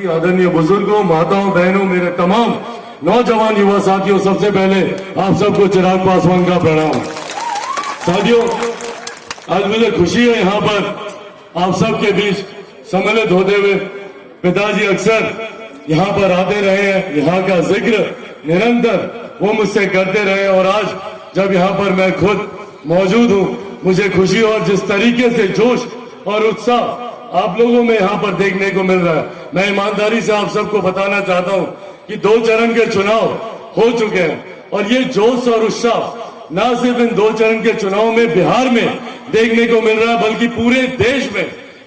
की आदरणीय बुजुर्गों, माताओं, बहनों, मेरे तमाम नौजवान युवा साथियों, सबसे पहले आप सबको चिराग पासवान का प्रणाम। साथियों, आज मुझे खुशी है यहाँ पर आप सबके बीच सम्मिलित होते हुए। पिताजी अक्सर यहाँ पर आते रहे हैं, यहाँ का जिक्र निरंतर वो मुझसे करते रहे और आज जब यहाँ पर मैं खुद मौजूद हूँ, मुझे खुशी और जिस तरीके से जोश और उत्साह आप लोगों में यहाँ पर देखने को मिल रहा है, मैं ईमानदारी से आप सबको बताना चाहता हूँ कि 2 चरण के चुनाव हो चुके हैं और ये जोश और उत्साह ना सिर्फ इन 2 चरण के चुनाव में बिहार में देखने को मिल रहा है, बल्कि पूरे देश में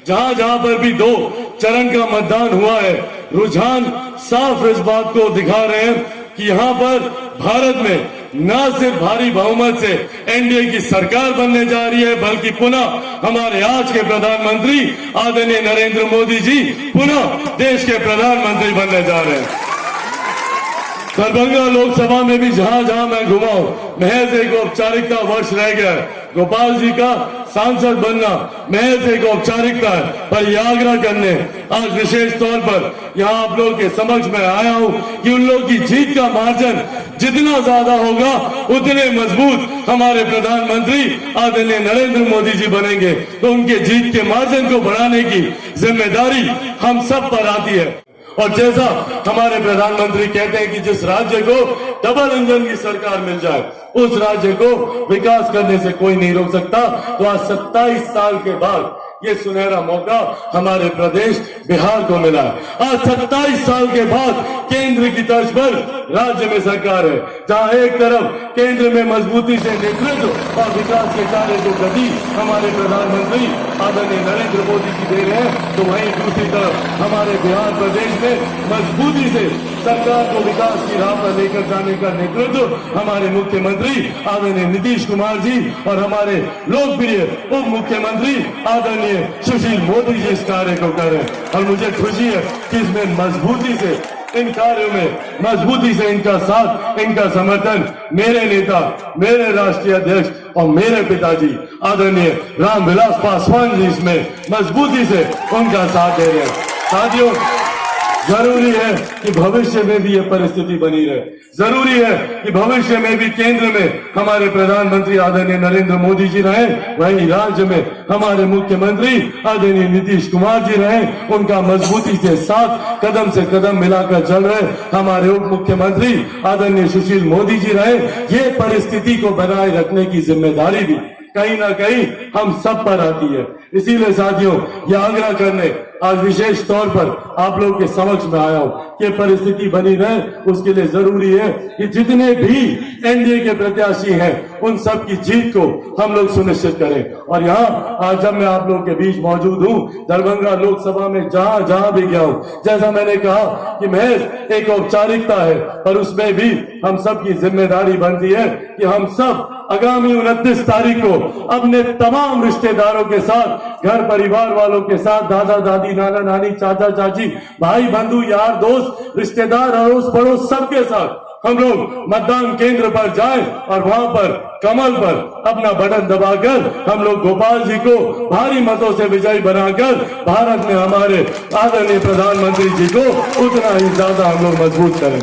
जहां जहां पर भी 2 चरण का मतदान हुआ है, रुझान साफ इस बात को दिखा रहे हैं कि यहाँ पर भारत में न सिर्फ भारी बहुमत से एनडीए की सरकार बनने जा रही है, बल्कि पुनः हमारे आज के प्रधानमंत्री आदरणीय नरेंद्र मोदी जी पुनः देश के प्रधानमंत्री बनने जा रहे हैं। दरभंगा लोकसभा में भी जहां जहां मैं घुमा हूं, महज एक औपचारिकता वर्ष रह गया है। गोपाल जी का सांसद बनना महज एक औपचारिकता है, पर यह आग्रह करने आज विशेष तौर पर यहां आप लोगों के समक्ष में आया हूं कि उन लोगों की जीत का मार्जिन जितना ज्यादा होगा उतने मजबूत हमारे प्रधानमंत्री आदरणीय नरेंद्र मोदी जी बनेंगे। तो उनके जीत के मार्जिन को बढ़ाने की जिम्मेदारी हम सब पर आती है। और जैसा हमारे प्रधानमंत्री कहते हैं कि जिस राज्य को डबल इंजन की सरकार मिल जाए, उस राज्य को विकास करने से कोई नहीं रोक सकता। तो आज 27 साल के बाद ये सुनहरा मौका हमारे प्रदेश बिहार को मिला है। आज 27 साल के बाद केंद्र की तर्ज पर राज्य में सरकार है, जहां एक तरफ केंद्र में मजबूती से नेतृत्व और विकास के कार्य को गति हमारे प्रधानमंत्री आदरणीय नरेंद्र मोदी जी दे रहे हैं, तो वहीं दूसरी तरफ हमारे बिहार प्रदेश में मजबूती से सरकार को विकास की राह पर लेकर जाने का नेतृत्व हमारे मुख्यमंत्री आदरणीय नीतीश कुमार जी और हमारे लोकप्रिय उप मुख्यमंत्री आदरणीय सुशील मोदी जी इस कार्य को कर रहे हैं। और मुझे खुशी है कि इसमें मजबूती से इन कार्यों में मजबूती से इनका साथ, इनका समर्थन मेरे नेता, मेरे राष्ट्रीय अध्यक्ष और मेरे पिताजी आदरणीय रामविलास पासवान जी इसमें मजबूती से उनका साथ दे रहे हैं। साथियों, जरूरी है कि भविष्य में भी ये परिस्थिति बनी रहे। जरूरी है कि भविष्य में भी केंद्र में हमारे प्रधानमंत्री आदरणीय नरेंद्र मोदी जी रहे, वहीं राज्य में हमारे मुख्यमंत्री आदरणीय नीतीश कुमार जी रहे। उनका मजबूती से साथ कदम से कदम मिलाकर चल रहे हमारे उप मुख्यमंत्री आदरणीय सुशील मोदी जी रहे। ये परिस्थिति को बनाए रखने की जिम्मेदारी भी कहीं ना कहीं हम सब पर आती है। इसीलिए साथियों, यह आग्रह करने आज विशेष तौर पर आप लोग के समक्ष में आया हूं कि परिस्थिति बनी रहे, उसके लिए जरूरी है कि जितने भी एनडीए के प्रत्याशी हैं उन सब की जीत को हम लोग सुनिश्चित करें। और यहाँ आज जब मैं आप लोग के बीच मौजूद हूँ, दरभंगा लोकसभा में जहां जहां भी गया हूँ, जैसा मैंने कहा कि महज एक औपचारिकता है, पर उसमें भी हम सब की जिम्मेदारी बनती है कि हम सब आगामी 29 तारीख को अपने तमाम रिश्तेदारों के साथ, घर परिवार वालों के साथ, दादा दादी, नाना नानी, चाचा चाची, भाई बंधु, यार दोस्त, रिश्तेदार, अड़ोस पड़ोस, सबके साथ हम लोग मतदान केंद्र पर जाएं और वहां पर कमल पर अपना बटन दबाकर हम लोग गोपाल जी को भारी मतों से विजयी बनाकर भारत में हमारे आदरणीय प्रधानमंत्री जी को उतना ही ज्यादा हम लोग मजबूत करें।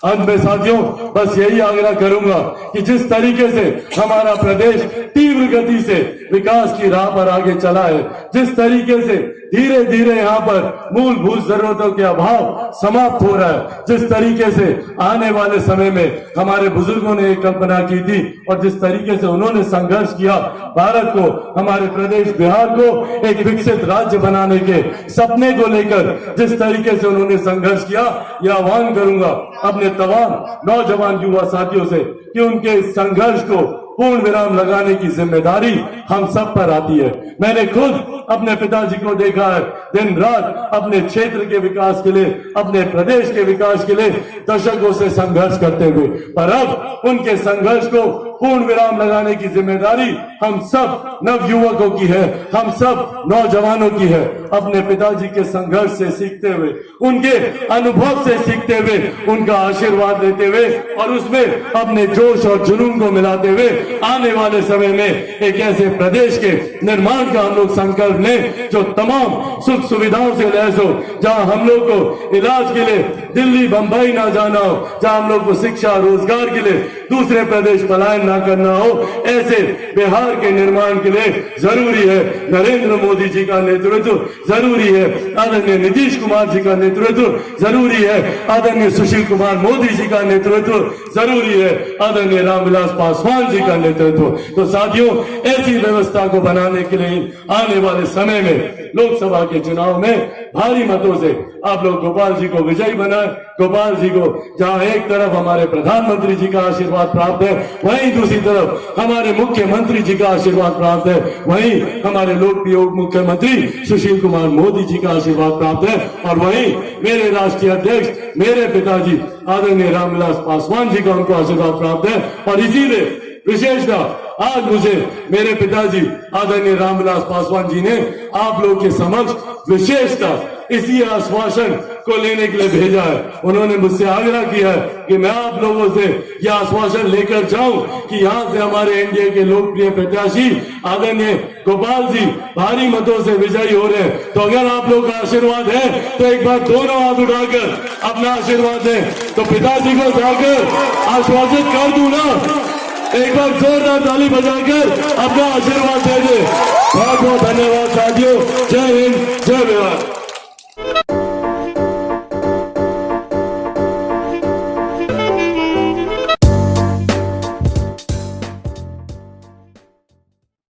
अंत में साथियों, बस यही आग्रह करूंगा कि जिस तरीके से हमारा प्रदेश तीव्र गति से विकास की राह पर आगे चला है, जिस तरीके से धीरे धीरे यहाँ पर मूलभूत जरूरतों के अभाव समाप्त हो रहा है, जिस तरीके से आने वाले समय में हमारे बुजुर्गों ने एक कल्पना की थी और जिस तरीके से उन्होंने संघर्ष किया, भारत को, हमारे प्रदेश बिहार को एक विकसित राज्य बनाने के सपने को लेकर जिस तरीके से उन्होंने संघर्ष किया, यह आह्वान करूंगा अपने तमाम नौजवान युवा साथियों से कि उनके इस संघर्ष को पूर्ण विराम लगाने की जिम्मेदारी हम सब पर आती है। मैंने खुद अपने पिताजी को देखा है दिन रात अपने क्षेत्र के विकास के लिए, अपने प्रदेश के विकास के लिए दशकों से संघर्ष करते हुए, पर अब उनके संघर्ष को पूर्ण विराम लगाने की जिम्मेदारी हम सब नवयुवकों की है, हम सब नौजवानों की है। अपने पिताजी के संघर्ष से सीखते हुए, उनके अनुभव से सीखते हुए, उनका आशीर्वाद लेते हुए और उसमें अपने जोश और जुनून को मिलाते हुए आने वाले समय में एक ऐसे प्रदेश के निर्माण का हम लोग संकल्प लें जो तमाम सुख सुविधाओं से लैस हो, जहां हम लोग को इलाज के लिए दिल्ली बंबई ना जाना हो, जहां हम लोग को शिक्षा रोजगार के लिए दूसरे प्रदेश पलायन ना करना हो। ऐसे बिहार के निर्माण के लिए जरूरी है नरेंद्र मोदी जी का नेतृत्व, जरूरी है आदरणीय नीतीश कुमार जी का नेतृत्व, जरूरी है आदरणीय सुशील कुमार मोदी जी का नेतृत्व, जरूरी है आदरणीय रामविलास पासवान जी का नेतृत्व। तो साथियों, ऐसी व्यवस्था को बनाने के लिए आने वाले समय में लोकसभा के चुनाव में भारी मतों से आप लोग गोपाल जी को विजयी बनाए। गोपाल जी को जहां एक तरफ हमारे प्रधानमंत्री जी का आशीर्वाद प्राप्त है, वहीं दूसरी तरफ हमारे मुख्यमंत्री जी का आशीर्वाद प्राप्त है, वहीं हमारे लोकप्रिय मुख्यमंत्री सुशील कुमार मोदी जी का आशीर्वाद प्राप्त है, और वहीं मेरे राष्ट्रीय अध्यक्ष, मेरे पिताजी आदरणीय रामविलास पासवान जी का उनको आशीर्वाद प्राप्त है। और इसीलिए विशेषता आज मुझे मेरे पिताजी आदरणीय रामविलास पासवान जी ने आप लोग के समक्ष विशेषता इसी आश्वासन को लेने के लिए भेजा है। उन्होंने मुझसे आग्रह किया है कि मैं आप लोगों से यह आश्वासन लेकर जाऊं कि यहां से हमारे एनडीए के लोकप्रिय प्रत्याशी आदरणीय गोपाल जी भारी मतों से विजयी हो रहे हैं। तो अगर आप लोग का आशीर्वाद है तो एक बार दोनों हाथ उठाकर अपना आशीर्वाद दें। तो पिताजी को जाकर आश्वासित कर दूं ना, एक बार जोरदार ताली बजाकर अपना आशीर्वाद दे दे। बहुत बहुत धन्यवाद साथियों।